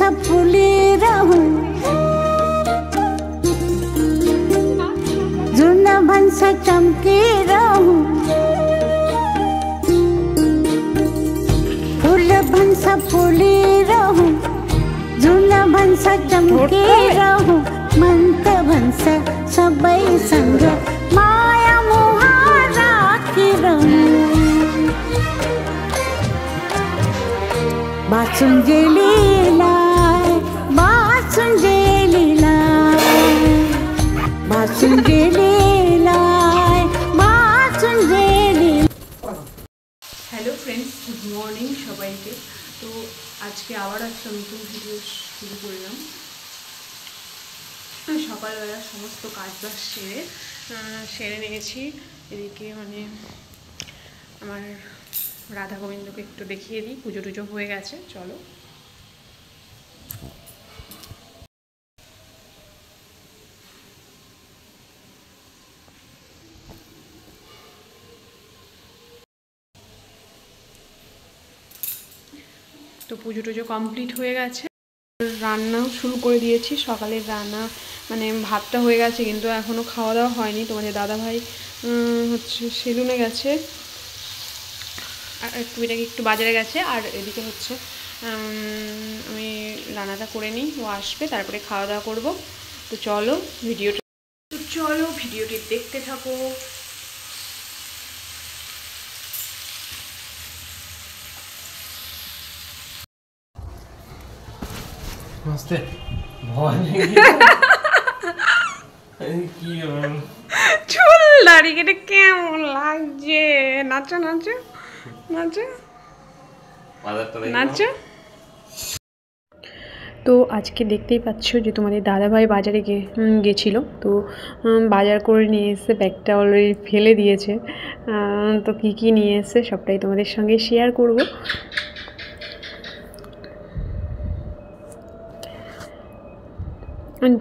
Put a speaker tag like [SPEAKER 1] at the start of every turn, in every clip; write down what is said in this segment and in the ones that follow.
[SPEAKER 1] भंसा फूली रहूं, जुना भंसा चमकी रहूं, फूल भंसा फूली रहूं, जुना भंसा चमकी रहूं, मंत भंसा सबई संग माया मोहा राखी रहूं। बासुंजे लीलाय, बासुंजे लीलाय, बासुंजे लीलाय, बासुंजे लीलाय।
[SPEAKER 2] हेलो फ्रेंड्स, गुड मर्निंग सबाइके। तो आज के आबार एक नतून भिडियो शुरू करलाम। सकाल बेला समस्त काजबाज सेरे निয়েছি। এদিকে মানে আমার রাধা গোবিন্দকে একটু দেখিয়ে দিই। পুজো টুজো হয়ে গেছে, চলো। তো পুজো টুজো কমপ্লিট হয়ে গেছে, রান্নাও শুরু করে দিয়েছি। সকালের রান্না মানে ভাতটা হয়ে গেছে, কিন্তু এখনও খাওয়া দাওয়া হয়নি। তোমাদের দাদাভাই হচ্ছে সেলুনে গেছে, আর টুইটাকে একটু বাজারে গেছে। আর এদিকে হচ্ছে আমি রান্নাটা করে নিই, ও আসবে তারপরে খাওয়া দাওয়া করব। তো চলো ভিডিওটি দেখতে থাকো।
[SPEAKER 3] নমস্তে। ভয় নেই কি
[SPEAKER 2] চুল দাড়ি কেটে কেমন লাগছে? নাচো নাচো নাচো নাচো। তো আজকে দেখতেই পাচ্ছ যে তোমাদের দাদাভাই বাজারে গেছিলো। তো বাজার করে নিয়ে এসে ব্যাগটা অলরেডি ফেলে দিয়েছে। তো কি নিয়ে এসে সবটাই তোমাদের সঙ্গে শেয়ার করব।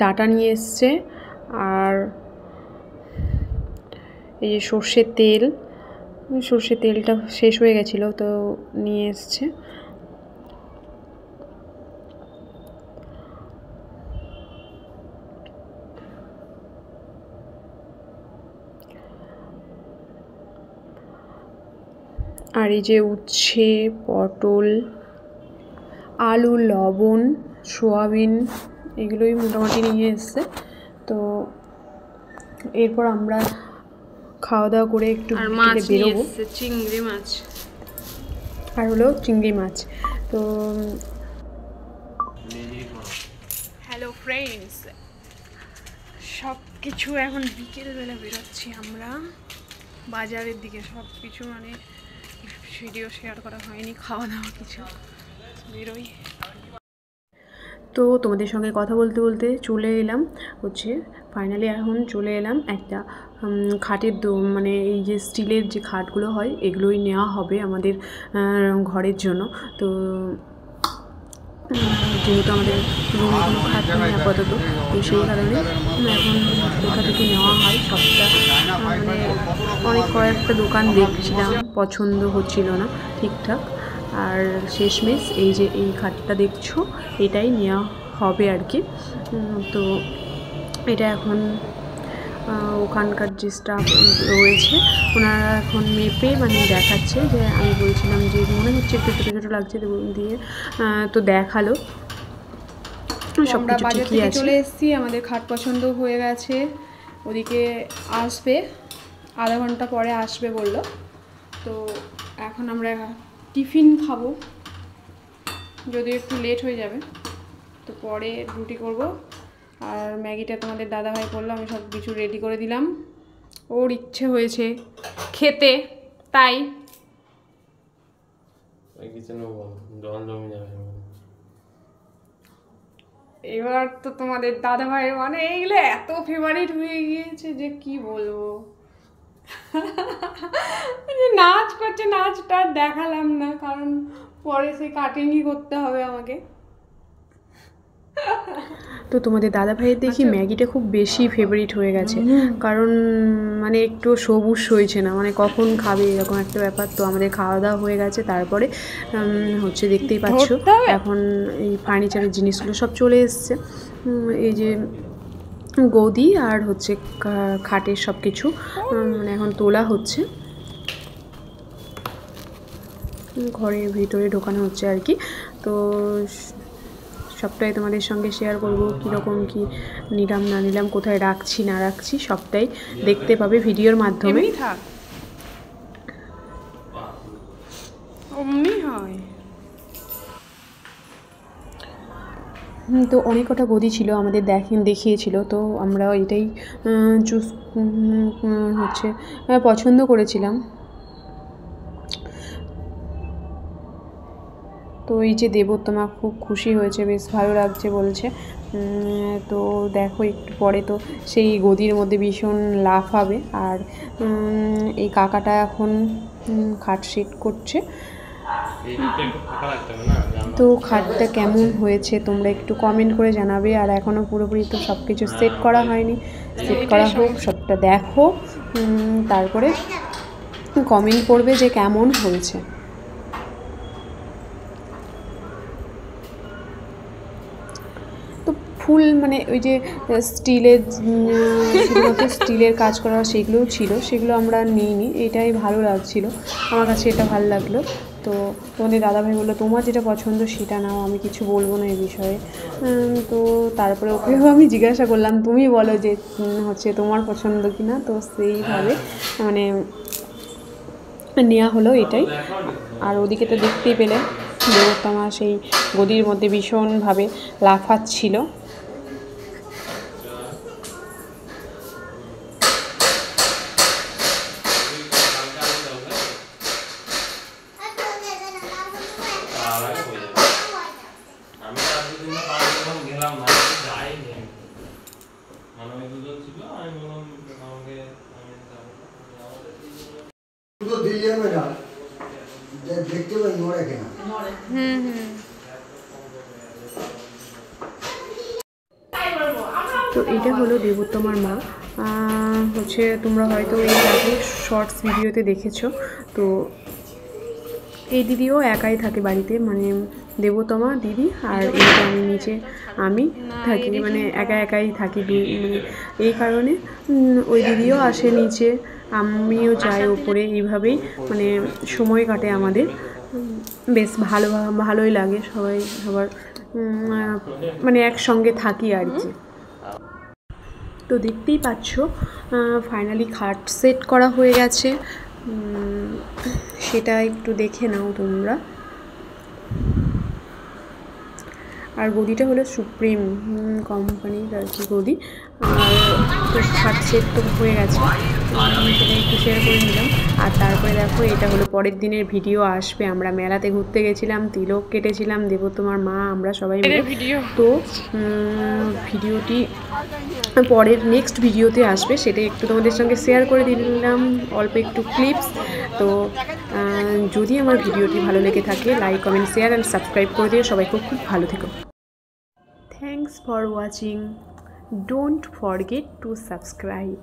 [SPEAKER 2] ডাটা নিয়ে এসছে, আর এই যে সর্ষের তেলটা শেষ হয়ে গেছিলো, তো নিয়ে এসছে। আর এই যে উচ্ছে, পটল, আলু, লবণ, সোয়াবিন এগুলোই মোটামুটি নিয়ে এসছে। তো এরপর আমরা খাওয়া দাওয়া করে একটু বেরোবো। চিংড়ি মাছ আর হলো চিংড়ি মাছ। তো হ্যালো ফ্রেন্ডস, সব কিছু এখন বিকেলবেলা বেরোচ্ছি আমরা বাজারের দিকে। সব কিছু মানে ভিডিও শেয়ার করা হয়নি, খাওয়া দাওয়া কিছু বেরোই। তো তোমাদের সঙ্গে কথা বলতে বলতে চলে এলাম হচ্ছে ফাইনালি এখন চলে এলাম একটা খাটের মানে এই যে স্টিলের যে খাটগুলো হয় এগুলোই নেওয়া হবে আমাদের ঘরের জন্য। তো যেহেতু আমাদের রুমে কোনো খাট নেই আপাতত, তো সেই কারণে এখন কোথা থেকে নেওয়া হয় সবটা মানে অনেক কয়েকটা দোকান দেখছিলাম, পছন্দ হচ্ছিল না ঠিকঠাক। আর শেষমেশ এই যে এই খাটটা দেখছো এটাই নেওয়া হবে আর কি। তো এটা এখন ওখানকার যে স্টাফ রয়েছে ওনারা এখন মেপে মানে দেখাচ্ছে। যে আমি বলছিলাম যে মনে হচ্ছে একটু ছোটো ছোটো লাগছে দিয়ে, তো দেখালো সব কিছু ঠিকই আছে। চলে এসেছি, আমাদের খাট পছন্দ হয়ে গেছে। ওদিকে আসবে আধা ঘন্টা পরে আসবে বললো। তো এখন আমরা টিফিন খাবো, যদিও একটু লেট হয়ে যাবে। তো পরে রুটি করব, আর ম্যাগিটা তোমাদের দাদাভাই করলো, আমি সব কিছু রেডি করে দিলাম। ওর ইচ্ছে হয়েছে খেতে, তাই এবার তো তোমাদের দাদাভাই মানে এইগুলো এত ফেভারিট হয়ে গিয়েছে যে কি বলবো। নাচ করছে, নাচটা দেখালাম না কারণ পরে সেই কাটিংই করতে হবে আমাকে। তো তোমাদের দাদা ভাইয়ের দেখি ম্যাগিটা খুব বেশি ফেভারিট হয়ে গেছে, কারণ মানে একটু সবুজ হয়েছে না, মানে কখন খাবে এরকম একটা ব্যাপার। তো আমাদের খাওয়া দাওয়া হয়ে গেছে, তারপরে হচ্ছে দেখতেই পাচ্ছ এখন এই ফার্নিচারের জিনিসগুলো সব চলে এসছে। এই যে গদি আর হচ্ছে খাটের সব কিছু মানে এখন তোলা হচ্ছে, ঘরের ভিতরে ঢোকানো হচ্ছে আর কি। তো সবটাই তোমাদের সঙ্গে শেয়ার করবো, কীরকম কি নিলাম না নিলাম, কোথায় রাখছি না রাখছি, সবটাই দেখতে পাবে ভিডিওর মাধ্যমে। তো অনেক কটা গদি ছিল আমাদের দেখিয়েছিল, তো আমরা এটাই চুজ হচ্ছে পছন্দ করেছিলাম। তো এই যে দেবোত্তমা খুব খুশি হয়েছে, বেশ ভালো লাগছে বলছে। তো দেখো একটু পরে তো সেই গদির মধ্যে ভীষণ লাফাবে। আর এই কাকাটা এখন খাট সেট করছে। তো খাটটা কেমন হয়েছে তোমরা একটু কমেন্ট করে জানাবে। আর এখনও পুরোপুরি তো সব কিছু সেট করা হয়নি, সেট করা হোক, সবটা দেখো, তারপরে কমেন্ট করবে যে কেমন হয়েছে। তো ফুল মানে ওই যে স্টিলের শুধুমাত্র স্টিলের কাজ করা সেগুলোও ছিল, সেগুলো আমরা নিইনি, এটাই ভালো লাগছিল আমার কাছে, এটা ভালো লাগলো। তো তোমাদের দাদাভাই বললো তোমার যেটা পছন্দ সেটা নাও, আমি কিছু বলবো না এই বিষয়ে। তো তারপরে ওকেও আমি জিজ্ঞাসা করলাম তুমি বলো যে হচ্ছে তোমার পছন্দ কি না। তো সেইভাবে মানে নেওয়া হলো এটাই। আর ওদিকে তো দেখতেই পেলে দেবোত্তমা সেই গদির মধ্যে ভীষণভাবে লাফাচ্ছিল। তো এইটা হলো দেবোত্তমার মা, হচ্ছে তোমরা হয়তো এই আগে শর্টস ভিডিওতে দেখেছো। তো এই দিদিও একাই থাকে বাড়িতে, মানে দেবোত্তমা দিদি আর এইটা আমি নিচে আমি থাকি, মানে একাই থাকি মানে এই কারণে ওই দিদিও আসে নিচে, আমিও যাই উপরে, এইভাবেই মানে সময় কাটে আমাদের, বেশ ভালোই লাগে সবার মানে একসঙ্গে থাকি আর কি। তো দেখতেই পাচ্ছ ফাইনালি খাট সেট করা হয়ে গেছে, সেটা একটু দেখে নাও তোমরা। আর গদিটা হলো সুপ্রিম কোম্পানির আর কি গদি। আর খাট সেট তো হয়ে গেছে, সেটা একটু শেয়ার করে নিলাম। আর তারপরে দেখো এটা হলো পরের দিনের ভিডিও আসবে, আমরা মেলাতে ঘুরতে গেছিলাম, তিলক কেটেছিলাম, দেবোত্তমার মা আমরা সবাই মিলে। তো ভিডিওটি পরের নেক্সট ভিডিওতে আসবে, সেটা একটু তোমাদের সঙ্গে শেয়ার করে দিলাম অল্প একটু ক্লিপস। তো যদি আমার ভিডিওটি ভালো লেগে থাকে like comment share and subscribe করে দিও। সবাই খুব ভালো থেকো। Thanks for watching, don't forget to subscribe.